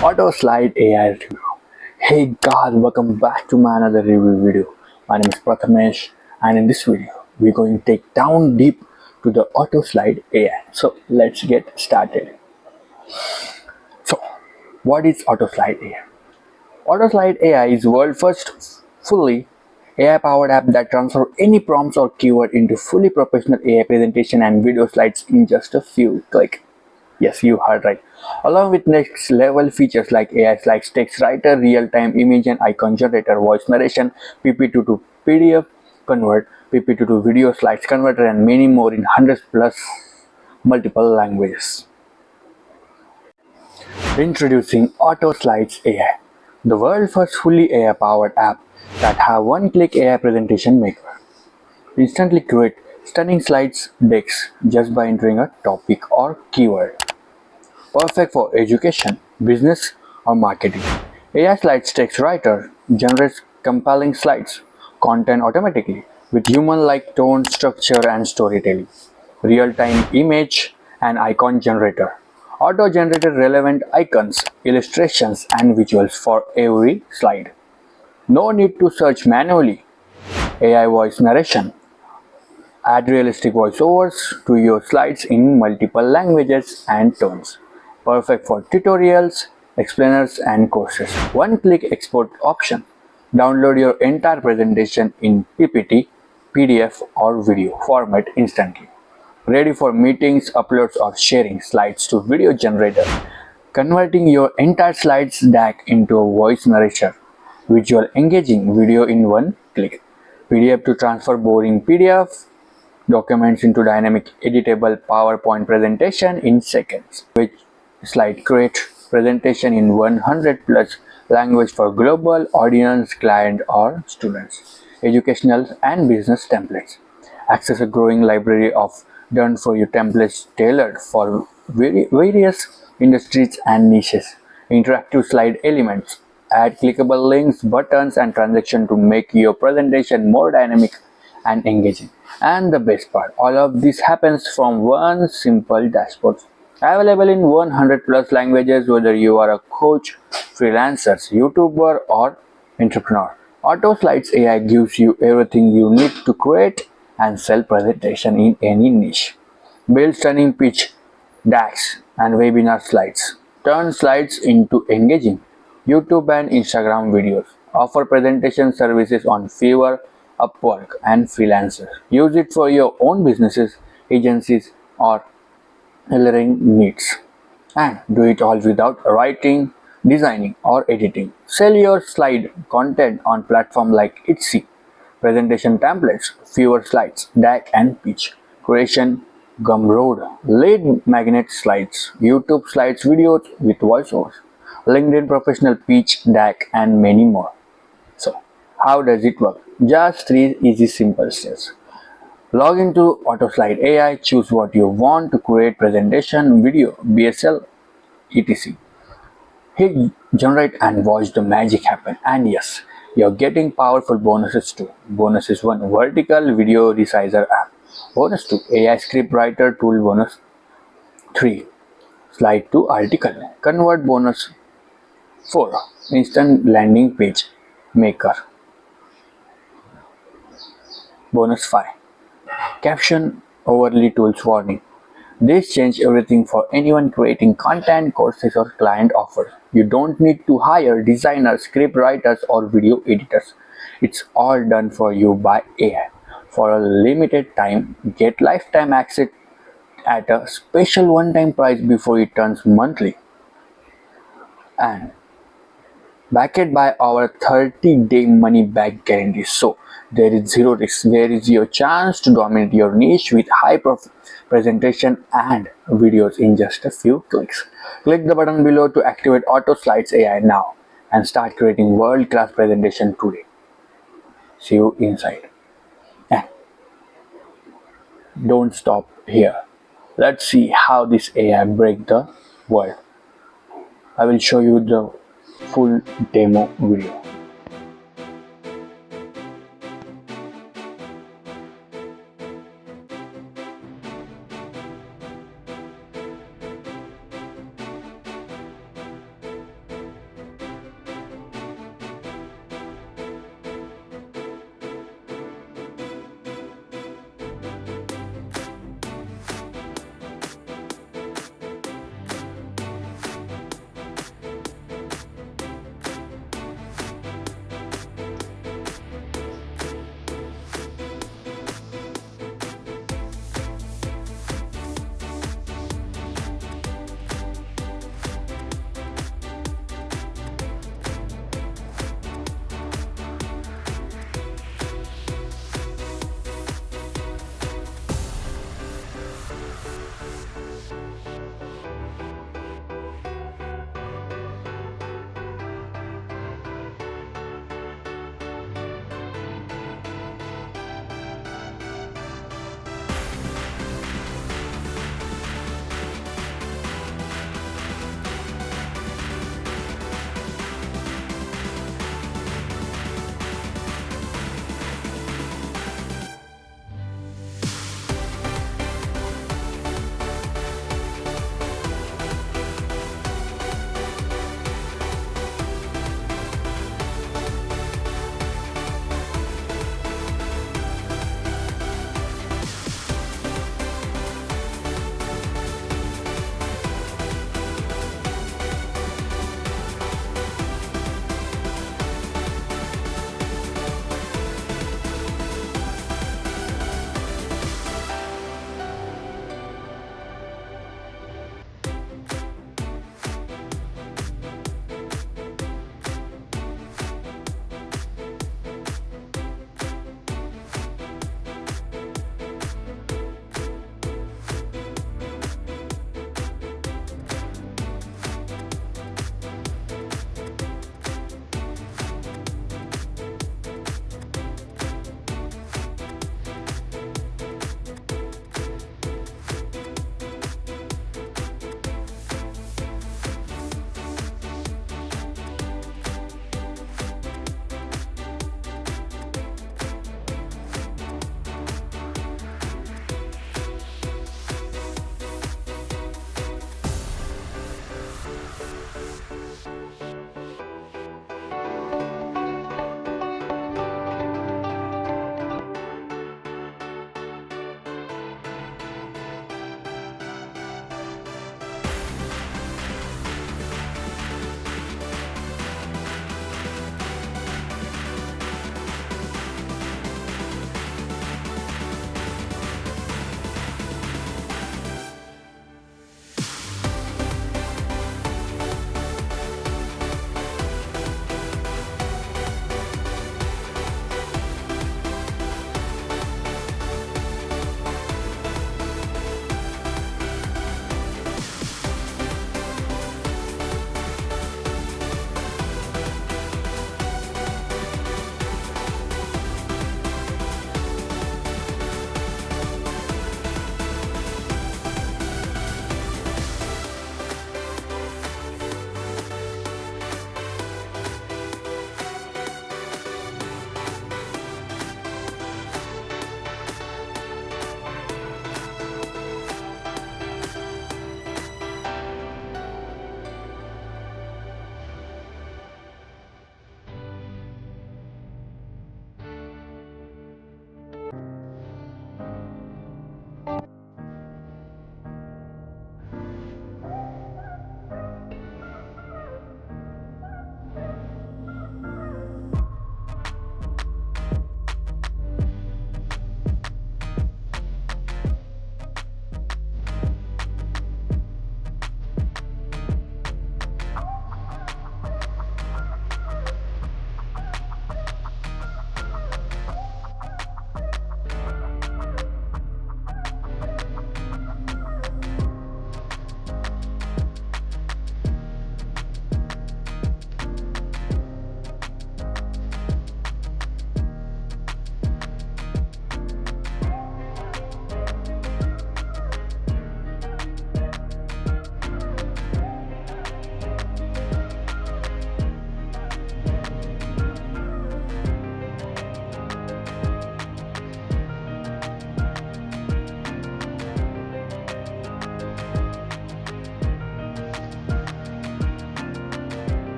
AutoSlide AI review. Hey guys, welcome back to my another review video. My name is Prathamesh, and in this video we're going to take down deep to the AutoSlide AI. So let's get started. So what is AutoSlide AI? AutoSlide AI is the world's first fully AI powered app that transfers any prompts or keyword into fully professional AI presentation and video slides in just a few clicks. Yes, you heard right. Along with next level features like AI slides, text writer, real-time image and icon generator, voice narration, PP2 to PDF convert, PP2 to video slides converter, and many more in hundreds plus multiple languages. Introducing AutoSlides AI, the world's first fully AI-powered app that have one-click AI presentation maker. Instantly create stunning slides decks just by entering a topic or keyword. Perfect for education, business, or marketing. AI Slides Text Writer generates compelling slides content automatically with human-like tone, structure, and storytelling. Real-time image and icon generator. Auto-generated relevant icons, illustrations, and visuals for every slide. No need to search manually. AI voice narration. Add realistic voiceovers to your slides in multiple languages and tones. Perfect for tutorials, explainers, and courses. One-click export option. Download your entire presentation in PPT, PDF, or video format instantly. Ready for meetings, uploads, or sharing slides to video generator. Converting your entire slides deck into a voice narration. Visual engaging video in one click. PDF to transfer boring PDF documents into dynamic editable PowerPoint presentation in seconds, which slide create presentation in 100 plus language for global audience, client or students, educational and business templates. Access a growing library of done for you templates tailored for various industries and niches. Interactive slide elements. Add clickable links, buttons and transaction to make your presentation more dynamic and engaging. And the best part, all of this happens from one simple dashboard. Available in 100 plus languages, whether you are a coach, freelancers, YouTuber, or entrepreneur. AutoSlides AI gives you everything you need to create and sell presentation in any niche. Build stunning pitch decks and webinar slides. Turn slides into engaging YouTube and Instagram videos. Offer presentation services on Fiverr, Upwork, and Freelancers. Use it for your own businesses, agencies, or tailoring needs. And do it all without writing, designing, or editing. Sell your slide content on platforms like Etsy, presentation templates, fewer slides, deck and pitch, creation, Gumroad, lead magnet slides, YouTube slides videos with voiceovers, LinkedIn professional pitch, deck, and many more. So, how does it work? Just three easy simple steps. Log into AutoSlide AI, choose what you want to create presentation, video, BSL, etc. Hit generate and watch the magic happen. And yes, you're getting powerful bonuses too. Bonus is 1, vertical video resizer app. Bonus 2, AI script writer tool. Bonus 3, slide to article. Convert. Bonus 4, instant landing page maker. Bonus 5, caption overlay tools warning. This changes everything for anyone creating content, courses, or client offers. You don't need to hire designers, script writers, or video editors. It's all done for you by AI. For a limited time, get lifetime access at a special one-time price before it turns monthly. And backed by our 30-day money-back guarantee. So there is zero risk. There is your chance to dominate your niche with high presentation and videos in just a few clicks. Click the button below to activate AutoSlides AI now and start creating world-class presentation today. See you inside. And don't stop here. Let's see how this AI breaks the world. I will show you the full demo video.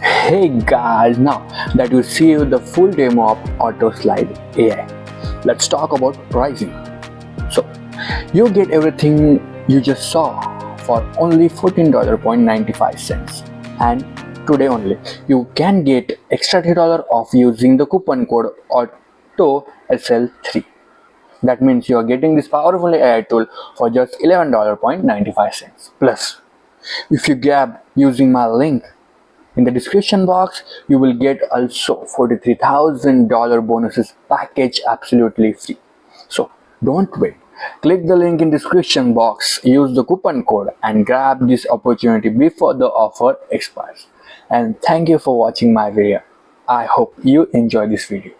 Hey guys, now that you see the full demo of AutoSlide AI, let's talk about pricing. So, you get everything you just saw for only $14.95, and today only you can get extra $3 off using the coupon code AutoSL3. That means you are getting this powerful AI tool for just $11.95. Plus, if you grab using my link in the description box, you will get also $43,000 bonuses package absolutely free. So don't wait. Click the link in description box, use the coupon code and grab this opportunity before the offer expires. And thank you for watching my video. I hope you enjoy this video.